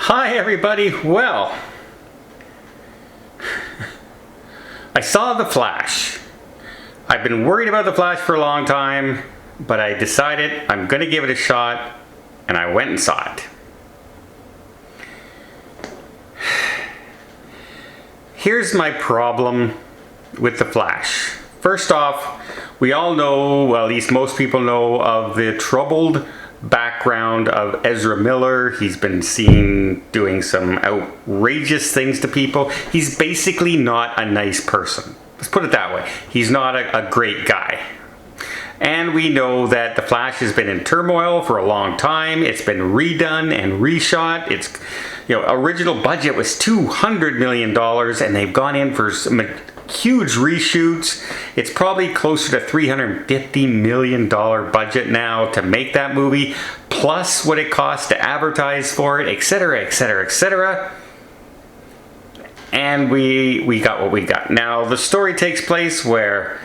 Hi everybody, well, I saw The Flash. I've been worried about The Flash for a long time, but I decided I'm going to give it a shot, and I went and saw it. Here's my problem with The Flash. First off, we all know, well at least most people know, of the troubled background of Ezra Miller. He's been seen doing some outrageous things to people. He's basically not a nice person. Let's put it that way. He's not a great guy. And we know that The Flash has been in turmoil for a long time. It's been redone and reshot. Its original budget was $200 million, and they've gone in for some huge reshoots. It's probably closer to $350 million budget now to make that movie, plus what it costs to advertise for it, etc., etc., etc. And we got what we got. Now the story takes place where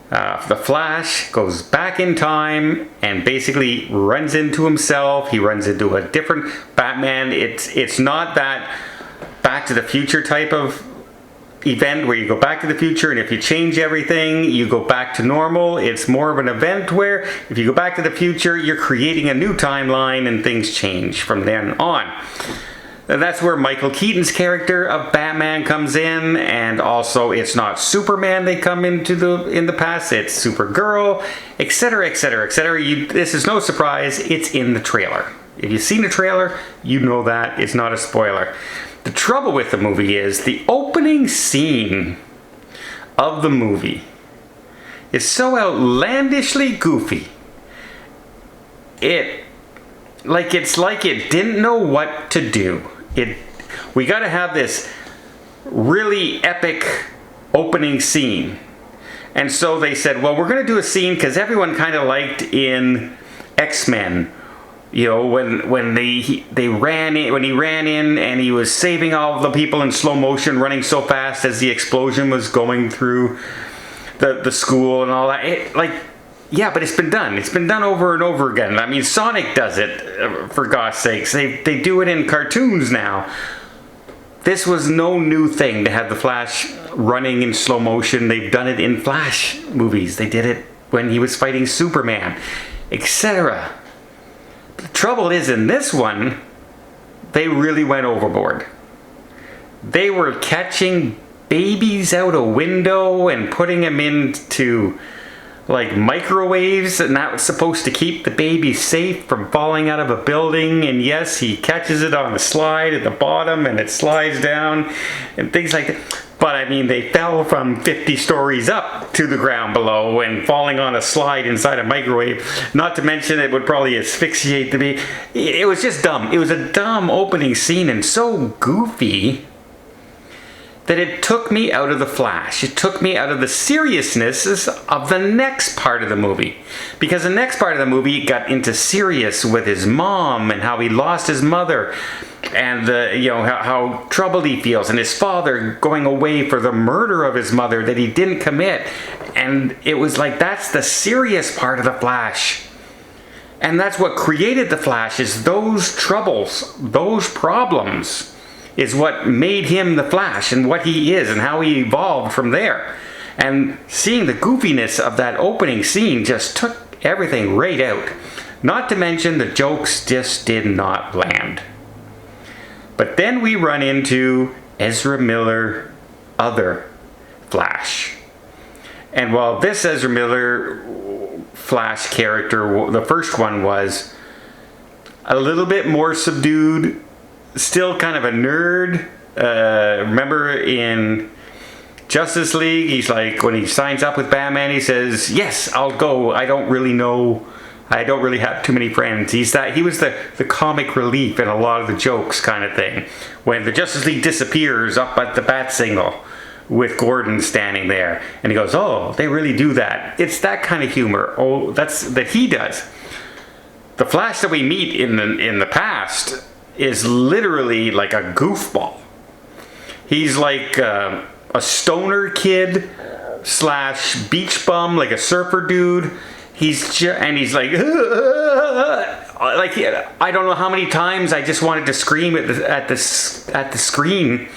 the Flash goes back in time and basically runs into himself. He runs into a different Batman. It's not that Back to the Future type of event where you go back to the future and if you change everything you go back to normal. It's more of an event where if you go back to the future you're creating a new timeline and things change from then on. And that's where Michael Keaton's character of Batman comes in, and also it's not Superman they come into in the past, it's Supergirl, etc., etc., etc. This is no surprise, it's in the trailer. If you've seen the trailer, you know that. It's not a spoiler. The trouble with the movie is the opening scene of the movie is so outlandishly goofy. It's like it didn't know what to do. We got to have this really epic opening scene. And so they said, well, we're going to do a scene because everyone kind of liked in X-Men, when he ran in and he was saving all of the people in slow motion, running so fast as the explosion was going through the school and all that. Yeah, but it's been done. It's been done over and over again. I mean, Sonic does it, for God's sakes. They do it in cartoons now. This was no new thing to have the Flash running in slow motion. They've done it in Flash movies. They did it when he was fighting Superman, etc. The trouble is, in this one, they really went overboard. They were catching babies out a window and putting them into microwaves, and that was supposed to keep the baby safe from falling out of a building. And yes, he catches it on the slide at the bottom and it slides down and things like that. But I mean, they fell from 50 stories up to the ground below and falling on a slide inside a microwave. Not to mention it would probably asphyxiate the baby. It was just dumb. It was a dumb opening scene and so goofy that it took me out of The Flash. It took me out of the seriousness of the next part of the movie. Because the next part of the movie got into serious with his mom and how he lost his mother and how troubled he feels, and his father going away for the murder of his mother that he didn't commit. And it was like, that's the serious part of The Flash. And that's what created The Flash, is those troubles, those problems, is what made him the Flash and what he is and how he evolved from there. And seeing the goofiness of that opening scene just took everything right out. Not to mention the jokes just did not land. But then we run into Ezra Miller, other Flash. And while this Ezra Miller Flash character, the first one, was a little bit more subdued, still kind of a nerd. Remember in Justice League, he's like, when he signs up with Batman, he says, yes, I'll go. I don't really have too many friends. He was the comic relief in a lot of the jokes kind of thing. When the Justice League disappears up at the bat signal with Gordon standing there, and he goes, oh, they really do that. It's that kind of humor. Oh, that he does. The Flash that we meet in the past is literally like a goofball. He's like a stoner kid / beach bum, like a surfer dude. He's like like, I don't know how many times I just wanted to scream at the screen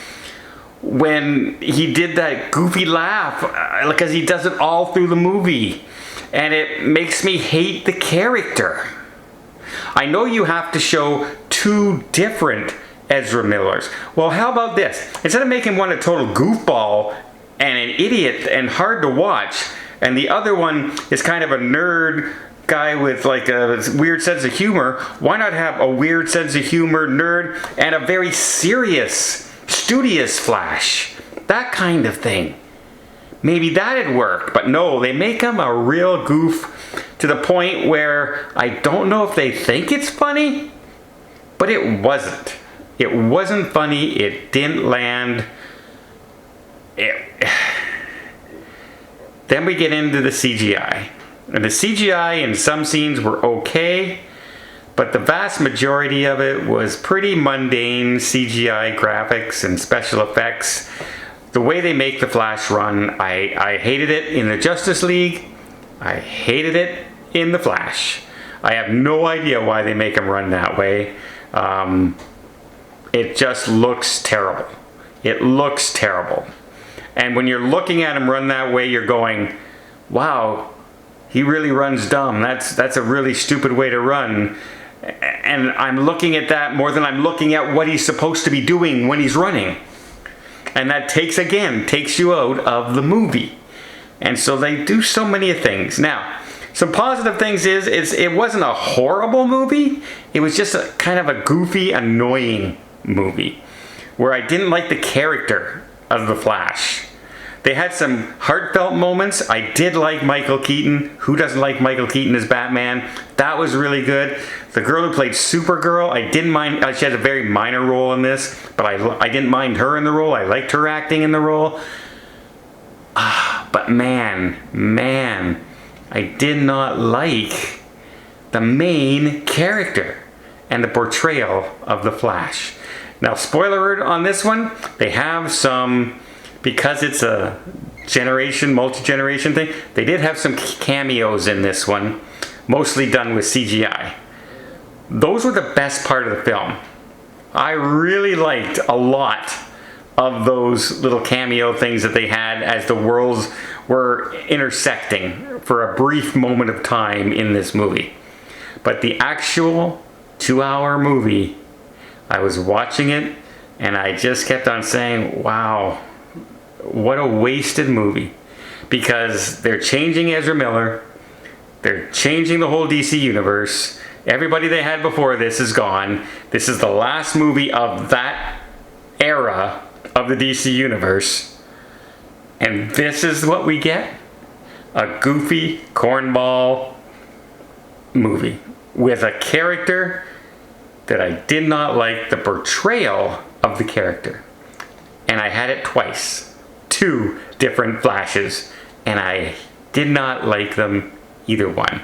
when he did that goofy laugh, because he does it all through the movie, and it makes me hate the character. I know you have to show two different Ezra Millers. Well, how about this? Instead of making one a total goofball and an idiot and hard to watch, and the other one is kind of a nerd guy with like a weird sense of humor, why not have a weird sense of humor nerd and a very serious, studious Flash? That kind of thing. Maybe that'd work, but no, they make him a real goof to the point where I don't know if they think it's funny, but it wasn't. It wasn't funny. It didn't land. Then we get into the CGI. And the CGI in some scenes were okay, but the vast majority of it was pretty mundane CGI graphics and special effects. The way they make the Flash run, I hated it in the Justice League. I hated it in the Flash. I have no idea why they make him run that way. It just looks terrible. It looks terrible. And when you're looking at him run that way, you're going, wow, he really runs dumb. That's a really stupid way to run. And I'm looking at that more than I'm looking at what he's supposed to be doing when he's running. And that takes you out of the movie. And so they do so many things. Now, some positive things is it wasn't a horrible movie. It was just a kind of a goofy, annoying movie where I didn't like the character of the Flash. They had some heartfelt moments. I did like Michael Keaton. Who doesn't like Michael Keaton as Batman? That was really good. The girl who played Supergirl, I didn't mind. She had a very minor role in this, but I didn't mind her in the role. I liked her acting in the role. But man, I did not like the main character and the portrayal of the Flash. Now, spoiler alert on this one, they have some, because it's a multi-generation thing, they did have some cameos in this one, mostly done with CGI. Those were the best part of the film. I really liked a lot of those little cameo things that they had as the worlds were intersecting for a brief moment of time in this movie. But the actual 2-hour movie, I was watching it and I just kept on saying, wow, what a wasted movie. Because they're changing Ezra Miller, they're changing the whole DC universe, everybody they had before this is gone. This is the last movie of that era of the DC universe. And this is what we get? A goofy cornball movie with a character that I did not like the portrayal of the character. And I had it twice. 2 different Flashes. And I did not like them, either one.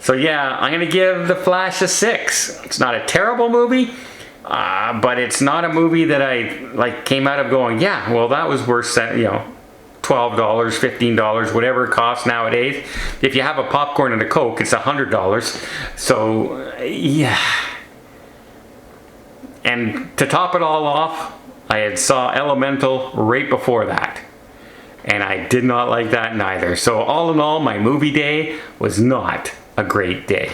So yeah, I'm going to give The Flash a 6. It's not a terrible movie, but it's not a movie that I came out of going, yeah, well, that was worth, $12, $15, whatever it costs nowadays. If you have a popcorn and a Coke, it's $100. So yeah. And to top it all off, I had saw Elemental right before that. And I did not like that neither. So all in all, my movie day was not a great day.